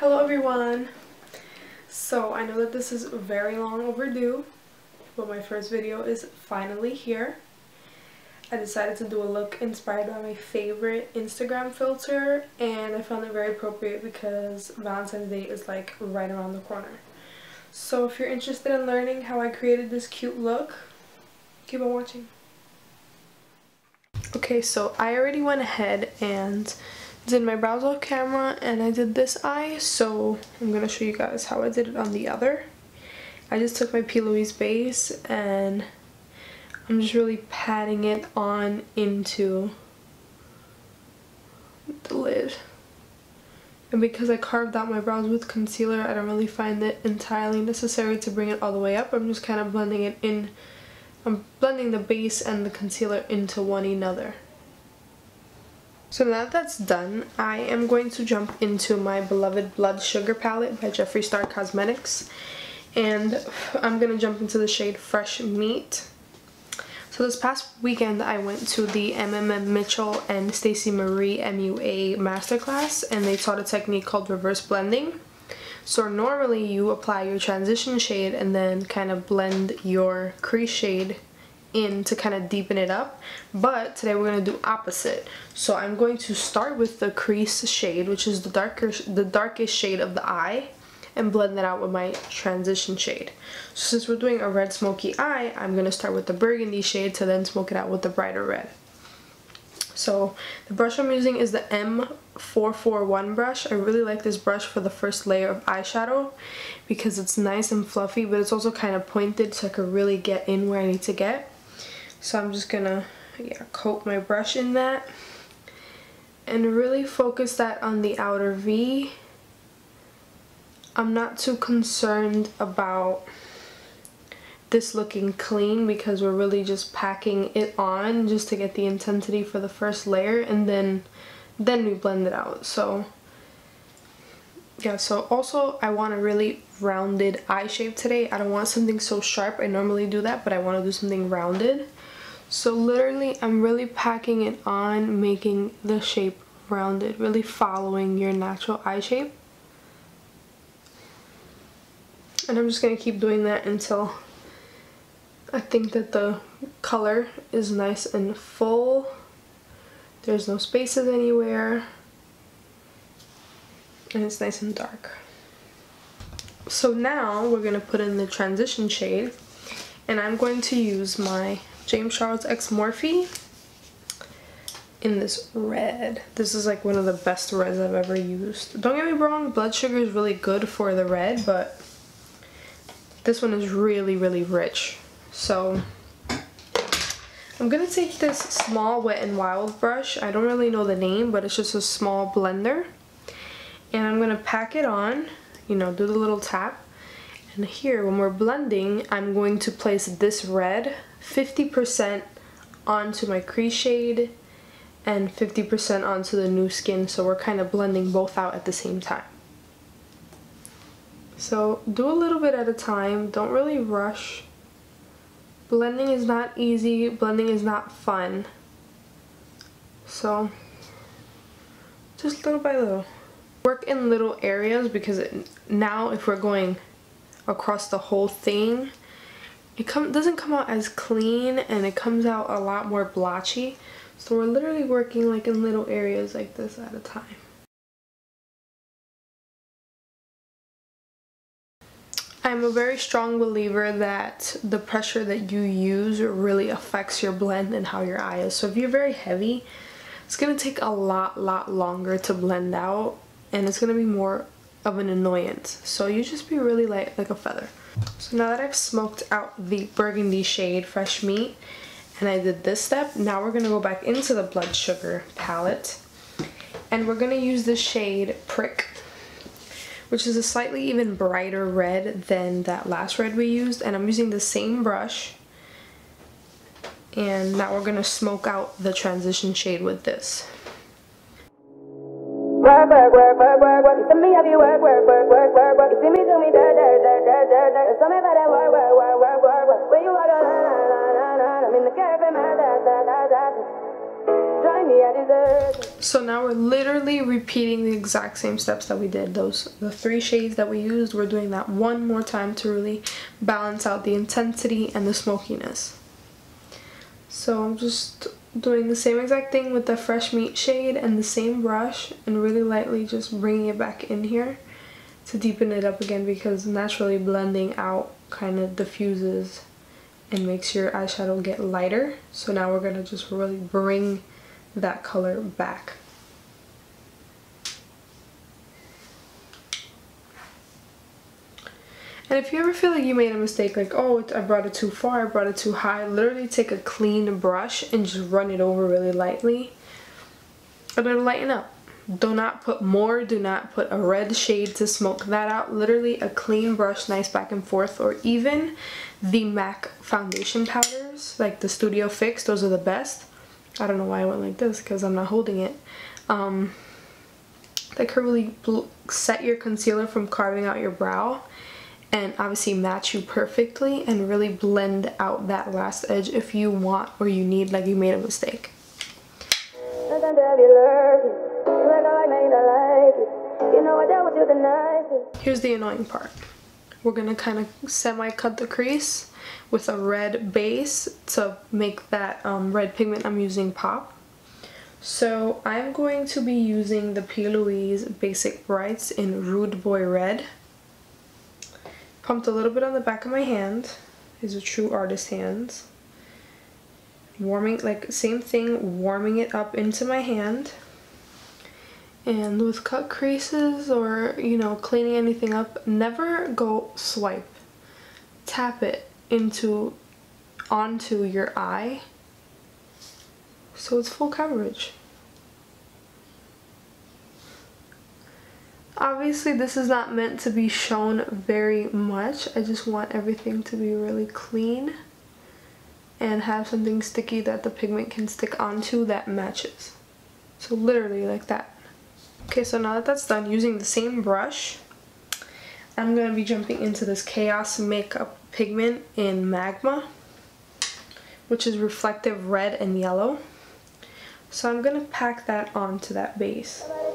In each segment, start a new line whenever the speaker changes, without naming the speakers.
Hello everyone! So I know that this is very long overdue, but my first video is finally here. I decided to do a look inspired by my favorite Instagram filter, and I found it very appropriate because Valentine's Day is like right around the corner. So if you're interested in learning how I created this cute look, keep on watching. Okay, so I already went ahead and did my brows off camera and I did this eye, so I'm gonna show you guys how I did it on the other. I just took my P. Louise base and I'm just really patting it on into the lid. And because I carved out my brows with concealer, I don't really find it entirely necessary to bring it all the way up. I'm just kind of blending it in. I'm blending the base and the concealer into one another. So now that that's done, I am going to jump into my beloved Blood Sugar palette by Jeffree Star Cosmetics. And I'm going to jump into the shade Fresh Meat. So this past weekend I went to the Mitchell and Stacey Marie MUA masterclass, and they taught a technique called reverse blending. So normally you apply your transition shade and then kind of blend your crease shade in to kind of deepen it up, but today we're going to do opposite. So I'm going to start with the crease shade, which is the darkest shade of the eye, and blend that out with my transition shade. So since we're doing a red smoky eye, I'm going to start with the burgundy shade to then smoke it out with the brighter red. So the brush I'm using is the M441 brush. I really like this brush for the first layer of eyeshadow because it's nice and fluffy, but it's also kind of pointed so I can really get in where I need to get. So I'm just gonna coat my brush in that and really focus that on the outer V. I'm not too concerned about this looking clean because we're really just packing it on just to get the intensity for the first layer, and then we blend it out. So yeah, so also I want a really rounded eye shape today. I don't want something so sharp. I normally do that, but I want to do something rounded. So literally I'm really packing it on, making the shape rounded, really following your natural eye shape. And I'm just going to keep doing that until I think that the color is nice and full. There's no spaces anywhere. And it's nice and dark. So now we're going to put in the transition shade. And I'm going to use my James Charles X Morphe in this red. This is like one of the best reds I've ever used. Don't get me wrong, Blood Sugar is really good for the red, but this one is really, really rich. So I'm gonna take this small Wet n Wild brush. I don't really know the name, but it's just a small blender. And I'm gonna pack it on, do the little tap. And here, when we're blending, I'm going to place this red 50% onto my crease shade and 50% onto the new skin, so we're kind of blending both out at the same time. So do a little bit at a time, don't really rush. Blending is not easy, blending is not fun. So just little by little. Work in little areas because now if we're going across the whole thing, it doesn't come out as clean and it comes out a lot more blotchy. So we're literally working like in little areas like this at a time. I'm a very strong believer that the pressure that you use really affects your blend and how your eye is. So if you're very heavy, it's going to take a lot longer to blend out, and it's going to be more of an annoyance. So you just be really light like a feather. So now that I've smoked out the burgundy shade Fresh Meat and I did this step, now we're going to go back into the Blood Sugar palette and we're going to use the shade Prick, which is a slightly even brighter red than that last red we used, and I'm using the same brush. And now we're going to smoke out the transition shade with this.
Work, work, work, work, work, work. You see me have you work, work, work, work, work, work. You see me do me dirt, dirt, dirt, dirt, dirt, dirt. Tell me about that work, work, work, work, work, work. Where you are, na, na, na, na, na. I'm in the cafe, man, da, da, da, da. Join me, I deserve it.
So now we're literally repeating the exact same steps that we did. The 3 shades that we used, we're doing that one more time to really balance out the intensity and the smokiness. So I'm just doing the same exact thing with the Fresh Meat shade and the same brush, and really lightly just bringing it back in here to deepen it up again, because naturally blending out kind of diffuses and makes your eyeshadow get lighter. So now we're going to just really bring that color back. And if you ever feel like you made a mistake, like, oh, I brought it too far, I brought it too high, literally take a clean brush and just run it over really lightly, and it'll lighten up. Do not put more, do not put a red shade to smoke that out. Literally a clean brush, nice back and forth. Or even the MAC foundation powders, like the Studio Fix, those are the best. I don't know why I went like this, because I'm not holding it. That can really set your concealer from carving out your brow, and obviously match you perfectly, and really blend out that last edge if you want or you need, like you made a mistake. Here's the annoying part. We're gonna kind of semi-cut the crease with a red base to make that red pigment I'm using pop. So I'm going to be using the P. Louise Basic Brights in Rude Boy Red. Pumped a little bit on the back of my hand. These are true artist hands. Warming, like same thing, warming it up into my hand. And with cut creases or, you know, cleaning anything up, never go swipe. Tap it onto your eye so it's full coverage. Obviously this is not meant to be shown very much. I just want everything to be really clean and have something sticky that the pigment can stick onto that matches. So literally like that. Okay, so now that that's done, using the same brush, I'm going to be jumping into this Chaos Makeup pigment in Magma, which is reflective red and yellow. So I'm going to pack that onto that base. Nobody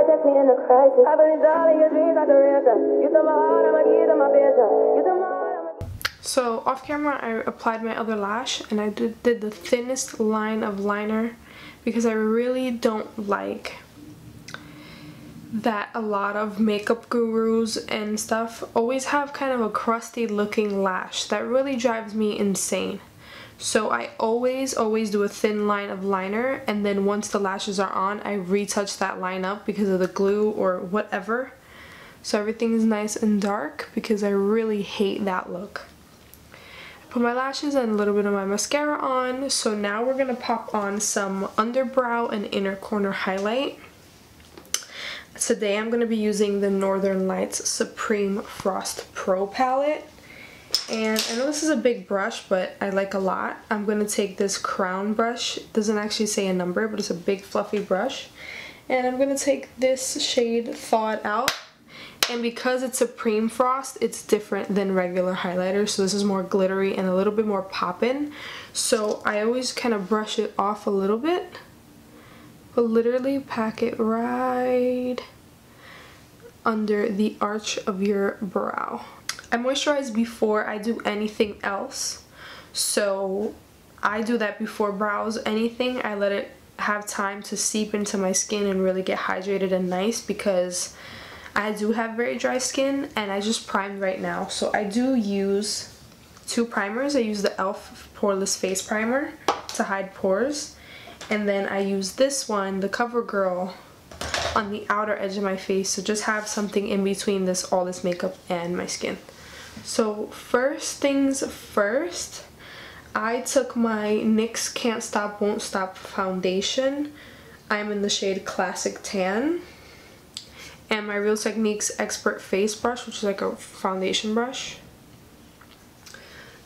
takes me in a crisis. I believe all of your dreams are duration. You took my heart, I'm a key to my vision. You took my heart, So off camera I applied my other lash, and I did the thinnest line of liner because I really don't like that a lot of makeup gurus and stuff always have kind of a crusty looking lash. That really drives me insane. So I always do a thin line of liner, and then once the lashes are on, I retouch that line up because of the glue or whatever. So everything is nice and dark because I really hate that look. I put my lashes and a little bit of my mascara on. So now we're gonna pop on some underbrow and inner corner highlight. Today I'm gonna be using the Northern Lights Supreme Frost Pro palette. And I know this is a big brush, but I like a lot. I'm going to take this crown brush. It doesn't actually say a number, but it's a big fluffy brush. And I'm going to take this shade Thawed Out. And because it's Supreme Frost, it's different than regular highlighter. So this is more glittery and a little bit more poppin'. So I always kind of brush it off a little bit. But literally pack it right under the arch of your brow. I moisturize before I do anything else, so I do that before brows anything. I let it have time to seep into my skin and really get hydrated and nice, because I do have very dry skin and I just primed right now. So I do use 2 primers. I use the e.l.f. Poreless Face Primer to hide pores, and then I use this one, the CoverGirl, on the outer edge of my face, so just have something in between all this makeup and my skin. So first things first, I took my NYX Can't Stop Won't Stop foundation. I'm in the shade Classic Tan. And my Real Techniques Expert Face Brush, which is like a foundation brush.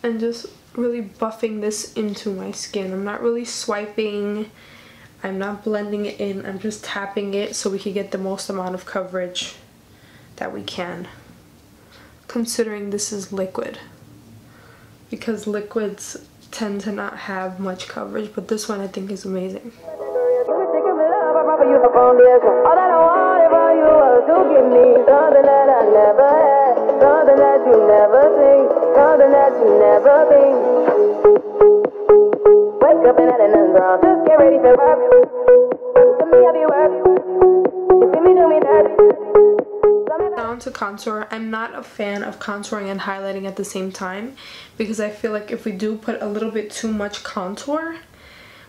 And just really buffing this into my skin. I'm not really swiping. I'm not blending it in. I'm just tapping it so we can get the most amount of coverage that we can. Considering this is liquid, because liquids tend to not have much coverage, but this one I think is amazing.
you for foundation. All that I wanted from you was to give me something that I never had, something that you never seen, something that you never think. Wake up and nothing's wrong. Just get ready for work. You see me, I be work. You see me do me dirty.
Now to contour. I'm not a fan of contouring and highlighting at the same time because I feel like if we do put a little bit too much contour,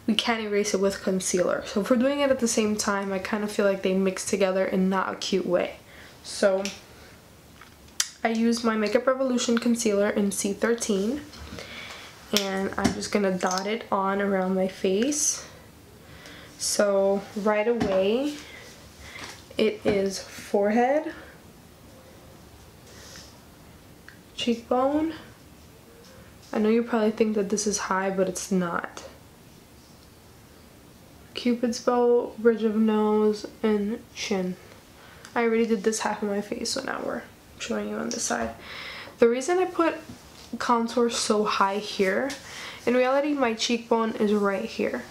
we can't erase it with concealer. So if we're doing it at the same time, I kind of feel like they mix together in not a cute way. So I use my Makeup Revolution concealer in C13 and I'm just gonna dot it on around my face. So right away it is forehead, cheekbone. I know you probably think that this is high, but it's not. Cupid's bow, bridge of nose, and chin. I already did this half of my face, so now we're showing you on this side. The reason I put contour so high here, in reality my cheekbone is right here.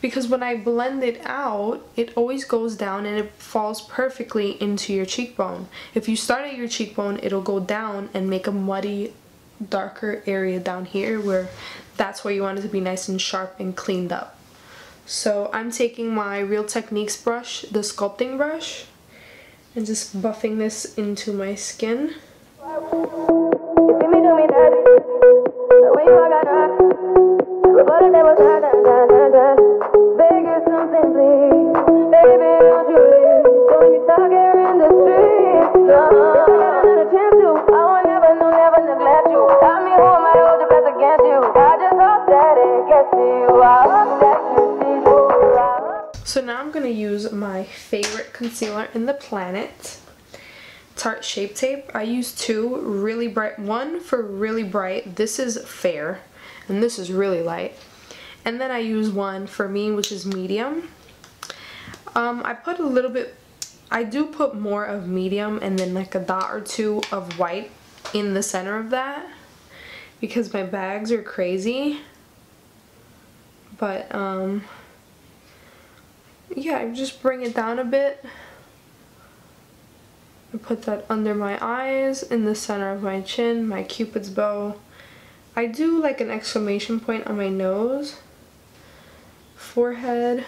Because when I blend it out, it always goes down and it falls perfectly into your cheekbone. If you start at your cheekbone, it'll go down and make a muddy, darker area down here where that's where you want it to be nice and sharp and cleaned up. So I'm taking my Real Techniques brush, the sculpting brush, and just buffing this into my skin. So now I'm going to use my favorite concealer in the planet, Tarte Shape Tape. I use two really bright, one for really bright, this is fair, and this is really light. And then I use one for me, which is medium. I put a little bit, I do put more of medium and then like a dot or two of white in the center of that because my bags are crazy. But yeah, I just bring it down a bit. I put that under my eyes, in the center of my chin, my Cupid's bow. I do like an exclamation point on my nose, forehead.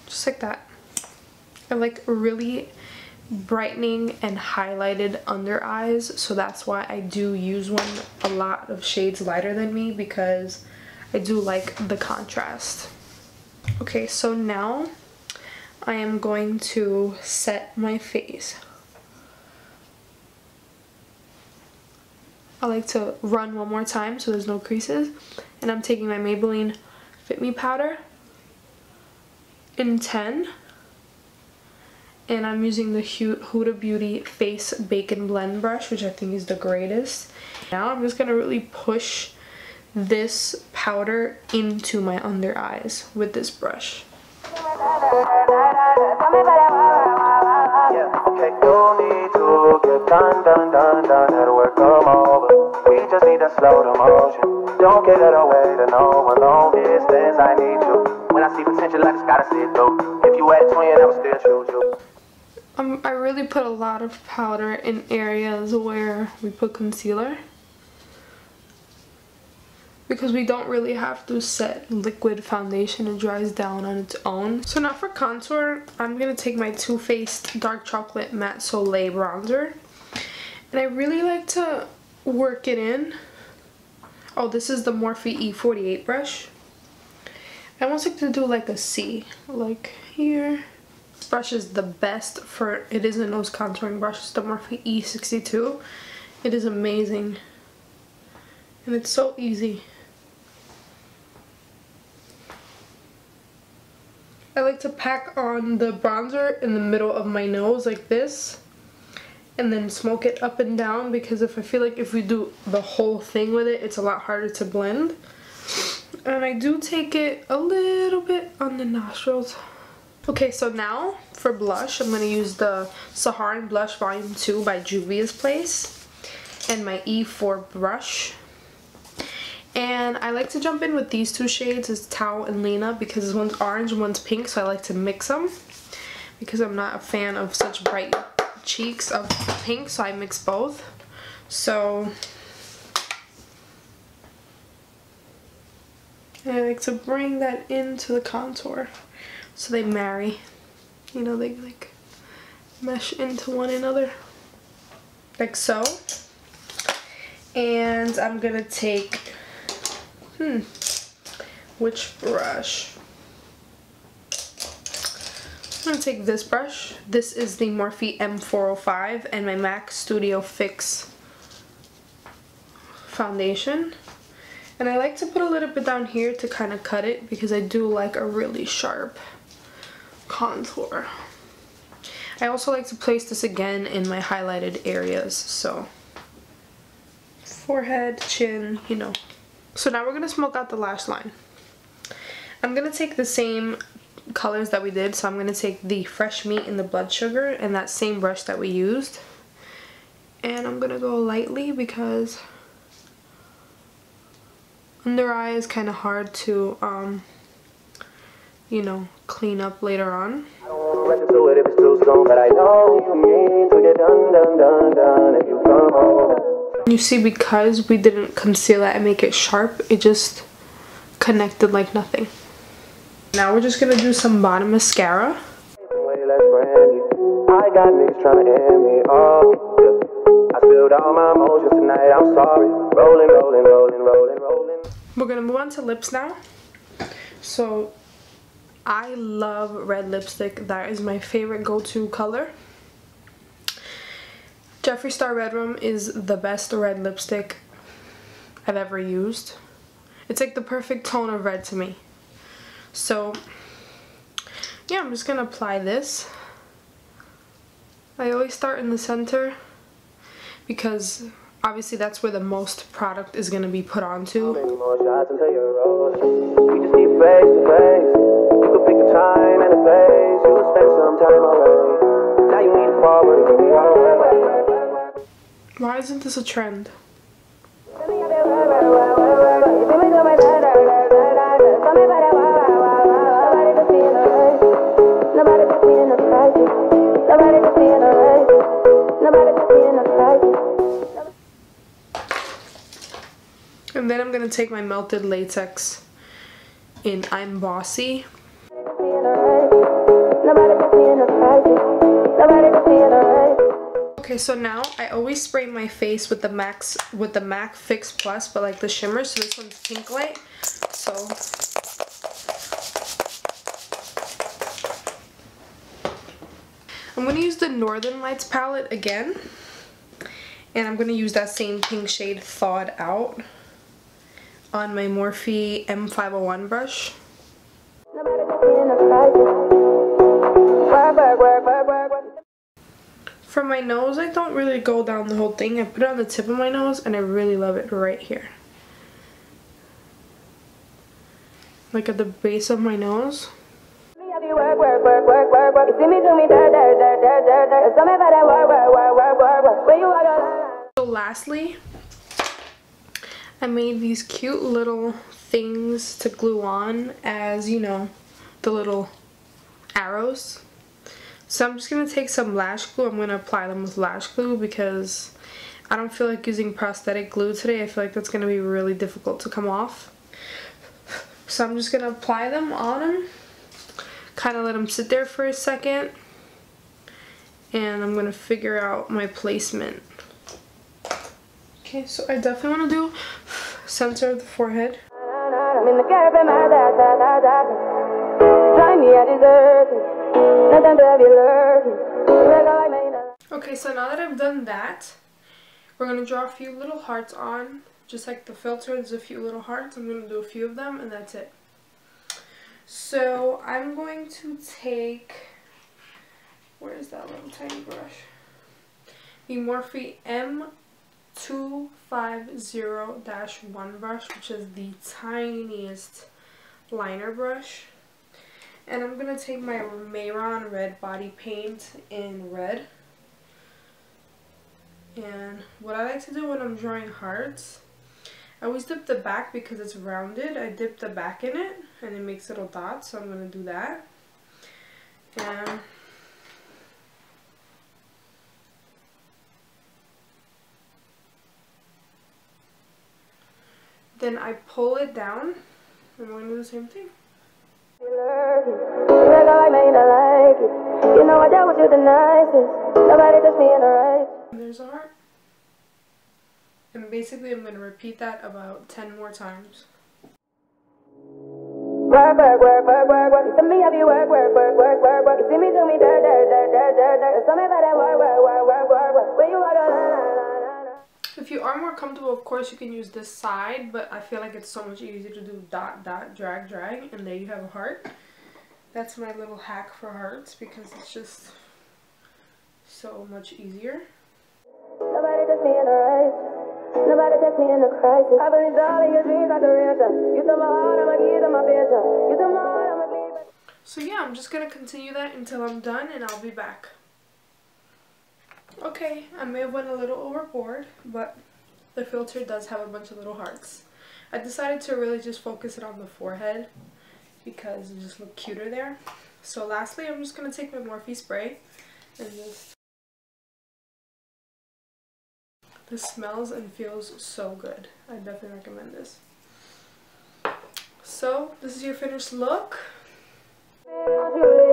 Just like that. I like really brightening and highlighted under eyes, so that's why I do use one a lot of shades lighter than me because I do like the contrast. Okay, so now I am going to set my face. I like to run one more time so there's no creases, and I'm taking my Maybelline Fit Me powder in 10. And I'm using the Huda Beauty Face Bacon Blend brush, which I think is the greatest. Now I'm just gonna really push this powder into my under eyes with this brush.
Don't get it away to no one long distance. I need you. When I see potential, I just gotta see it through. If you had 20, I would still choose you.
I really put a lot of powder in areas where we put concealer because we don't really have to set liquid foundation. It dries down on its own. So now for contour, I'm going to take my Too Faced Dark Chocolate Matte Soleil bronzer, and I really like to work it in. Oh, this is the Morphe E48 brush. I almost like to do like a C, like here. This brush is the best for, it is a nose contouring brush. It's the Morphe E62. It is amazing. And it's so easy. I like to pack on the bronzer in the middle of my nose like this. And then smoke it up and down, because if I feel like if we do the whole thing with it, it's a lot harder to blend. And I do take it a little bit on the nostrils. Okay, so now for blush, I'm going to use the Saharan Blush Volume 2 by Juvia's Place. and my E4 brush. And I like to jump in with these two shades, it's Tao and Lena, because one's orange and one's pink, so I like to mix them because I'm not a fan of such bright cheeks of pink, so I mix both. So I like to bring that into the contour so they marry, you know, they like mesh into one another like so. And I'm gonna take which brush? I'm gonna take this brush. This is the Morphe M405 and my MAC Studio Fix foundation. And I like to put a little bit down here to kind of cut it because I do like a really sharp contour. I also like to place this again in my highlighted areas, so forehead, chin, you know. So now we're gonna smoke out the lash line. I'm gonna take the same colors that we did, so I'm gonna take the Fresh Meat and the Blood Sugar and that same brush that we used, and I'm gonna go lightly because under eye is kind of hard to you know, clean up later on. You see, because we didn't conceal it and make it sharp, it just connected like nothing. Now we're just gonna do some bottom mascara. I got niggas trying to end me. Oh, I spilled all my emotions tonight. I'm sorry. Rolling, rolling, rolling, rolling, rolling. We're gonna move on to lips now. So I love red lipstick. That is my favorite go-to color. Jeffree Star Red Rum is the best red lipstick I've ever used. It's like the perfect tone of red to me. So yeah, I'm just gonna apply this. I always start in the center because obviously that's where the most product is gonna be put onto. Why isn't this a trend? And then I'm gonna take my melted latex in I'm Bossy. Okay, so now I always spray my face with the MAC Fix Plus, but like the shimmer. So this one's Pink Light. So I'm gonna use the Northern Lights palette again, and I'm gonna use that same pink shade Thawed Out on my Morphe M501 brush. For my nose, I don't really go down the whole thing. I put it on the tip of my nose and I really love it right here. Like at the base of my nose. So lastly, I made these cute little things to glue on as, you know, the little arrows. So I'm just going to take some lash glue. I'm going to apply them with lash glue because I don't feel like using prosthetic glue today. I feel like that's going to be really difficult to come off. So I'm just going to apply them on them. Kind of let them sit there for a second. And I'm going to figure out my placement. Okay, so I definitely want to do center of the forehead. Okay, so now that I've done that, we're going to draw a few little hearts on. Just like the filter, there's a few little hearts. I'm going to do a few of them and that's it. So I'm going to take, where's that little tiny brush? The Morphe M250-1 brush, which is the tiniest liner brush. And I'm going to take my Mayron red body paint in red. And what I like to do when I'm drawing hearts, I always dip the back because it's rounded. I dip the back in it and it makes little dots, so I'm going to do that. And then I pull it down. I'm going to do the same thing.
You know I dealt with you the nicest. Nobody touched me in the right.
And there's a heart. And basically I'm going to repeat that about 10 more times.
Work, work, work, work, work, work. You see me have you work, work, work, work, work, work. You see me do me dirt, dirt, dirt, dirt, dirt, dirt. Tell me about that work, work, work, work, work, work. When you walk a line.
If you are more comfortable, of course you can use this side, but I feel like it's so much easier to do dot, dot, drag, drag, and there you have a heart. That's my little hack for hearts because it's just so much easier.
Nobody touched me in the right. Nobody touched me in the crisis. I believe all in your dreams like duration. You took my heart, I'm a keys and my vision. You took my heart, I'm a sleep.
So yeah, I'm just going to continue that until I'm done and I'll be back. Okay, I may have went a little overboard, but the filter does have a bunch of little hearts. I decided to really just focus it on the forehead because it just looked cuter there. So lastly, I'm just going to take my Morphe spray and just... This smells and feels so good. I definitely recommend this. So, this is your finished look.
Don't you